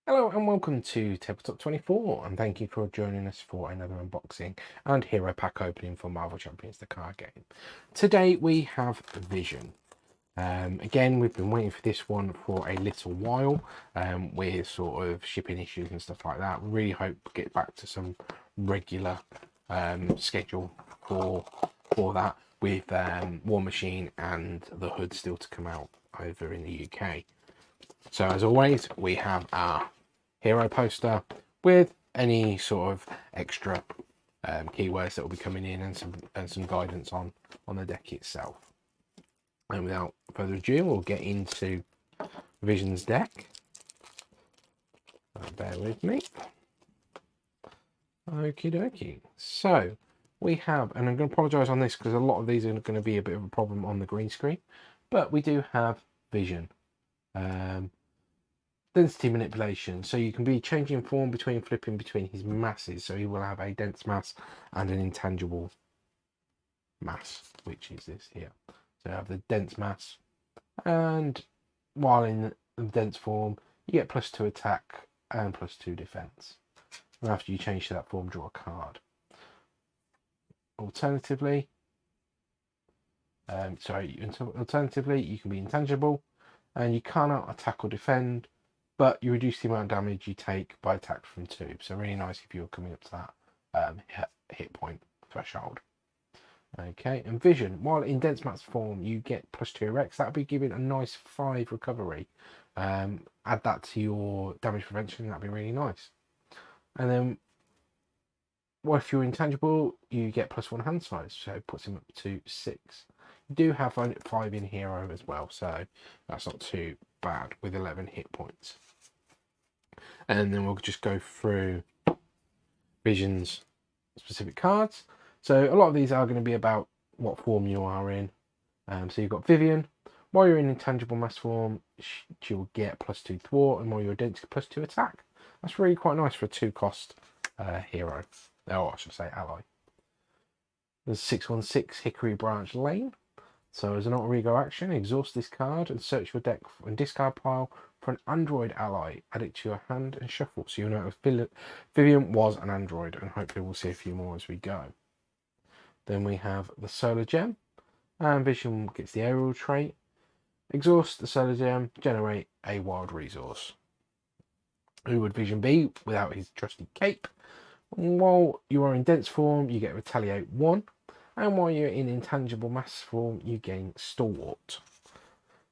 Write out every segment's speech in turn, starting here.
Hello and welcome to Tabletop 24, and thank you for joining us for another unboxing and hero pack opening for Marvel Champions, the card game. Today we have Vision. Again, we've been waiting for this one for a little while with sort of shipping issues and stuff like that. We really hope to get back to some regular schedule for that with War Machine and the Hood still to come out over in the UK. So as always, we have our hero poster with any sort of extra keywords that will be coming in and some guidance on the deck itself. And without further ado, we'll get into Vision's deck. Bear with me. Okie dokie. So we have, and I'm going to apologise on this because a lot of these are going to be a bit of a problem on the green screen, but we do have Vision. Density manipulation, so you can be changing form flipping between his masses, so he will have a dense mass and an intangible mass, which is this here. So you have the dense mass, and while in the dense form you get +2 attack and +2 defense, and after you change to that form, draw a card. Alternatively, you can be intangible and you cannot attack or defend, but you reduce the amount of damage you take by attack from 2. So really nice if you're coming up to that hit point threshold. Okay, and Vision, while in dense mass form you get +2 Rex, that'll be giving a nice 5 recovery. Add that to your damage prevention, that'd be really nice. And then what if you're intangible, you get +1 hand size, so it puts him up to 6. You do have 5 in hero as well, so that's not too bad with 11 hit points. And then we'll just go through Vision's specific cards. So a lot of these are going to be about what form you are in. So you've got Vivian. While you're in intangible mass form, she'll get +2 thwart, and while you're dense, +2 attack. That's really quite nice for a 2-cost hero. Oh, I should say ally. There's 616 Hickory Branch Lane. So as an alter ego action, exhaust this card and search your deck and discard pile for an android ally. Add it to your hand and shuffle. So you'll know if Vivian was an android, and hopefully we'll see a few more as we go. Then we have the Solar Gem, and Vision gets the aerial trait. Exhaust the Solar Gem, generate a wild resource. Who would Vision be without his trusty cape? While you are in dense form, you get Retaliate 1. And while you're in intangible mass form, you gain Stalwart.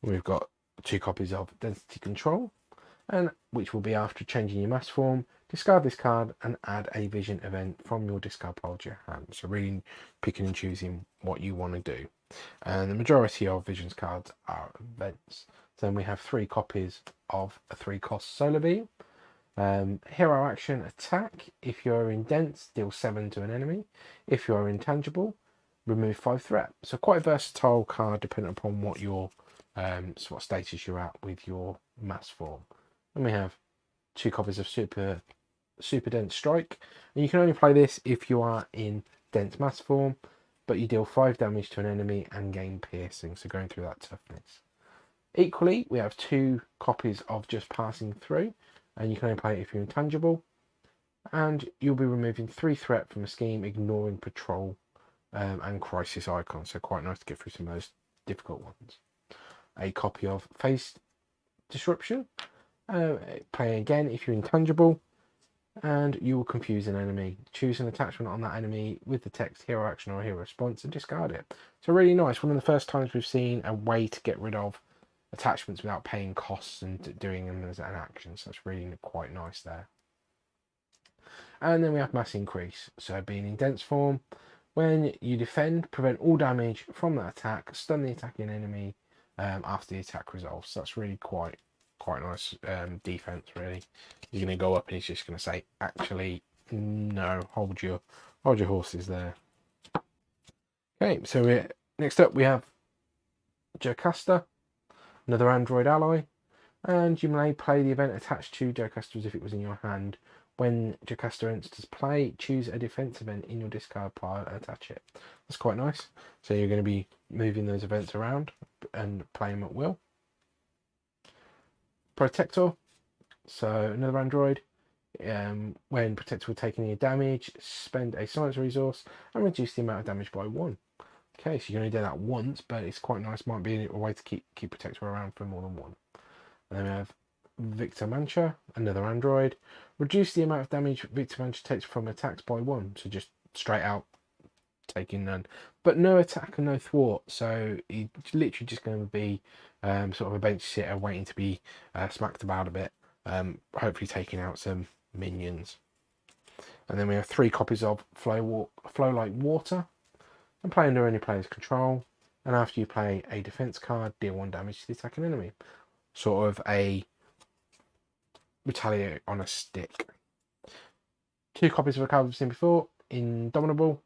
We've got 2 copies of Density Control, and which will be after changing your mass form. Discard this card and add a Vision event from your discard pile to your hand. So really picking and choosing what you want to do. And the majority of Vision's cards are events. So then we have 3 copies of a 3-cost Solar Beam. Hero action attack. If you're in dense, deal 7 to an enemy. If you're intangible, remove 5 threat. So quite a versatile card depending upon what your what status you're at with your mass form. And we have 2 copies of super dense strike, and you can only play this if you are in dense mass form, but you deal 5 damage to an enemy and gain piercing, so going through that toughness. Equally, we have 2 copies of just passing through, and you can only play it if you're intangible, and you'll be removing 3 threat from a scheme, ignoring patrol and crisis icons, so quite nice to get through some of those difficult ones. A copy of Phase Disruption, play again if you're intangible, and you will confuse an enemy. Choose an attachment on that enemy with the text hero action or hero response and discard it. So really nice, one of the first times we've seen a way to get rid of attachments without paying costs and doing them as an action, so that's really quite nice there. And then we have Mass Increase, so being in dense form, when you defend, prevent all damage from that attack, stun the attacking enemy after the attack resolves. So that's really quite nice defense, really. You're going to go up and he's just going to say, actually, no, hold your horses there. Okay, so next up we have Jocasta, another android ally, and you may play the event attached to Jocasta as if it was in your hand. When Jocasta enters play, choose a defense event in your discard pile and attach it. That's quite nice. So you're going to be moving those events around and playing them at will. Protector. So another android. When protected will take any damage, spend a science resource and reduce the amount of damage by 1. Okay, so you can only do that once, but it's quite nice. Might be a way to keep protector around for more than 1. And then we have Victor Mancha, another android. Reduce the amount of damage Victor Mancha takes from attacks by 1. So just straight out taking none, but no attack and no thwart. So he's literally just going to be sort of a bench sitter waiting to be smacked about a bit. Hopefully taking out some minions. And then we have 3 copies of Flow Like Water, and play under any player's control. And after you play a defense card, deal 1 damage to the attacking enemy. Sort of a retaliate on a stick. 2 copies of a card we've seen before, Indomitable.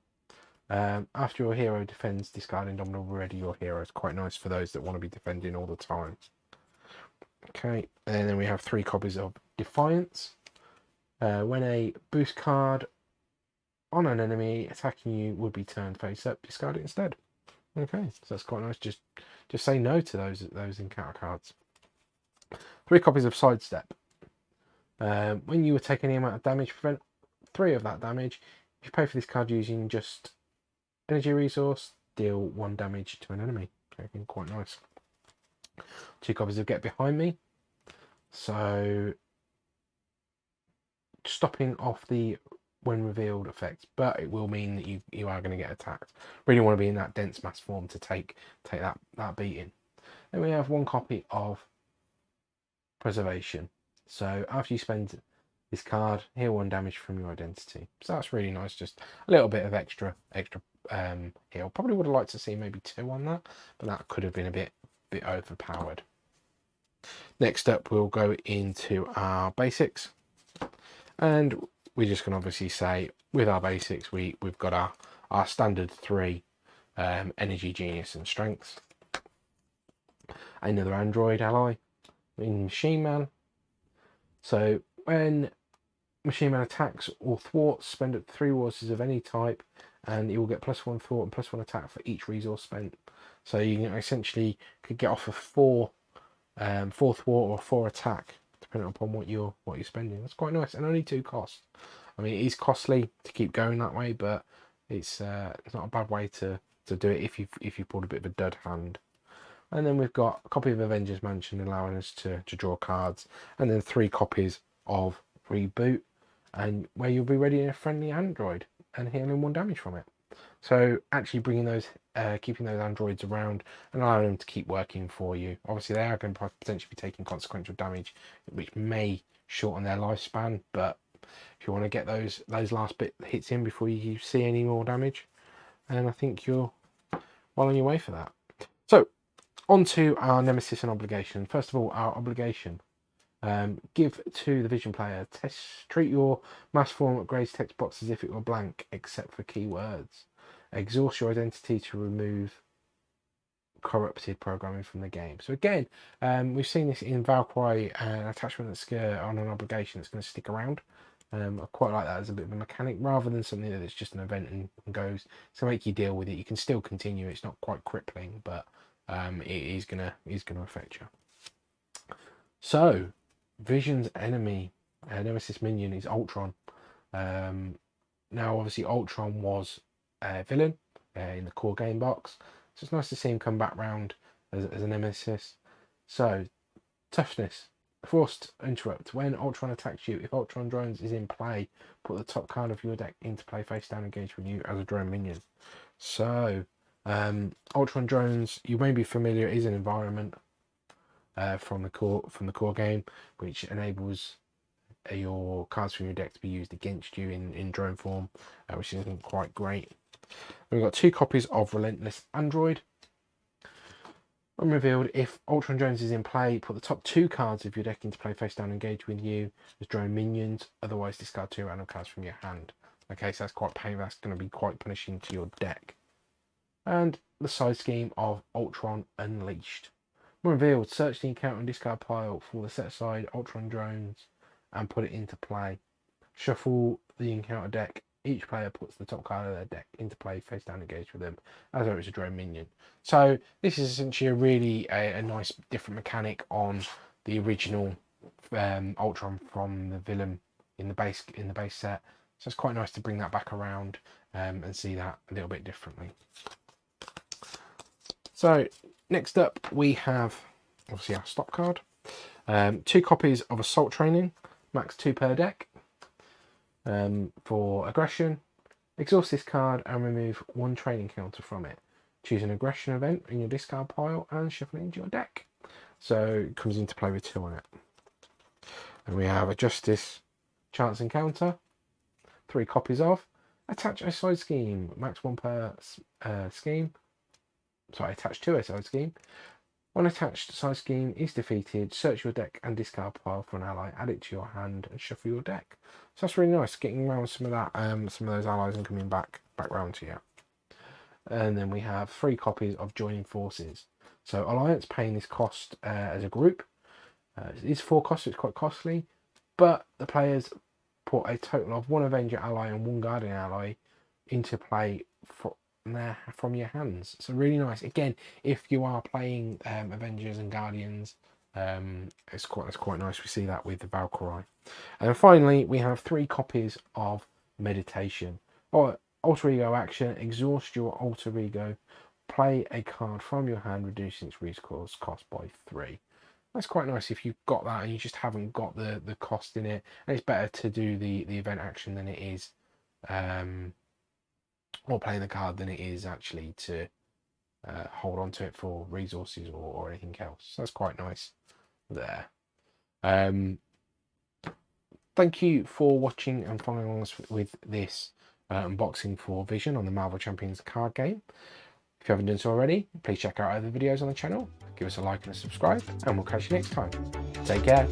After your hero defends, discard Indomitable, ready your hero. It's quite nice for those that want to be defending all the time. Okay, and then we have 3 copies of Defiance. When a boost card on an enemy attacking you would be turned face up, discard it instead. Okay, so that's quite nice. Just say no to those encounter cards. 3 copies of Sidestep. When you would take any amount of damage, prevent 3 of that damage. If you pay for this card using just energy resource, deal 1 damage to an enemy. Okay, quite nice. 2 copies of Get Behind Me. So stopping off the when revealed effect, but it will mean that you are going to get attacked. Really want to be in that dense mass form to take that beating. Then we have 1 copy of Preservation. So after you spend this card, heal 1 damage from your identity. So that's really nice. Just a little bit of extra heal. Probably would have liked to see maybe 2 on that, but that could have been a bit overpowered. Next up, we'll go into our basics, and we're just going to obviously say with our basics, we've got our standard 3 energy, genius, and strengths. Another android ally in Machine Man. So when Machine Man attacks or thwarts, spend up 3 resources of any type, and you will get +1 thwart and +1 attack for each resource spent. So you can essentially could get off of 4 thwart or 4 attack, depending upon what you're spending. That's quite nice, and only 2 cost. I mean, it is costly to keep going that way, but it's not a bad way to do it if you pulled a bit of a dud hand. And then we've got a copy of Avengers Mansion allowing us to draw cards, and then 3 copies of Reboot, and where you'll be ready in a friendly android and healing 1 damage from it. So actually bringing those, keeping those androids around and allowing them to keep working for you. Obviously, they are going to potentially be taking consequential damage, which may shorten their lifespan. But if you want to get those last bit hits in before you see any more damage, and I think you're well on your way for that. So on to our nemesis and obligation. First of all, our obligation. Give to the vision player. Treat your mass form upgrades text box as if it were blank, except for keywords. Exhaust your identity to remove corrupted programming from the game. So again, we've seen this in Valkyrie, an attachment that's on an obligation that's going to stick around. I quite like that as a bit of a mechanic, rather than something that's just an event and goes. So make you deal with it. You can still continue. It's not quite crippling, but it is gonna affect you. So Vision's enemy, nemesis minion, is Ultron. Now, obviously, Ultron was a villain in the core game box, so it's nice to see him come back round as a nemesis. So, toughness, forced interrupt. When Ultron attacks you, if Ultron drones is in play, put the top card of your deck into play face down, engage with you as a drone minion. So, Ultron drones, you may be familiar, is an environment from the core game, which enables your cards from your deck to be used against you in drone form, which isn't quite great. We've got 2 copies of Relentless Android. When revealed, if Ultron Jones is in play, put the top 2 cards of your deck into play face down, engage with you as drone minions. Otherwise, discard 2 random cards from your hand. Okay, so that's quite painful. That's going to be quite punishing to your deck. And the side scheme of Ultron Unleashed. When revealed, search the encounter and discard pile for the set aside Ultron drones and put it into play. Shuffle the encounter deck. Each player puts the top card of their deck into play, face down, engaged with them, as though it's a drone minion. So this is essentially a really a nice different mechanic on the original Ultron from the villain in the base set. So it's quite nice to bring that back around and see that a little bit differently. So next up we have obviously our stop card. 2 copies of Assault Training, max 2 per deck. For aggression, exhaust this card and remove 1 training counter from it. Choose an aggression event in your discard pile and shuffle it into your deck. So it comes into play with 2 on it. And we have a Justice chance encounter, 3 copies of. Attach a side scheme, max 1 per scheme. Sorry, attach to a side scheme. When attached side scheme is defeated, search your deck and discard pile for an ally, add it to your hand and shuffle your deck. So that's really nice, getting around some of that, some of those allies and coming back round to you. And then we have 3 copies of Joining Forces. So Alliance paying this cost as a group. It is 4 costs, so it's quite costly, but the players put a total of 1 Avenger ally and 1 Guardian ally into play from your hands. So really nice. Again, if you are playing Avengers and Guardians, it's quite nice. We see that with the Valkyrie. And then finally, we have 3 copies of Meditation. Alter Ego action, exhaust your Alter Ego, play a card from your hand, reducing its recourse cost by 3. That's quite nice if you've got that and you just haven't got the cost in it. And it's better to do the event action than it is, or playing the card than it is actually to hold on to it for resources or anything else. So that's quite nice there. Thank you for watching and following along with this unboxing for Vision on the Marvel Champions card game. If you haven't done so already, please check out other videos on the channel, give us a like and a subscribe, and we'll catch you next time. Take care.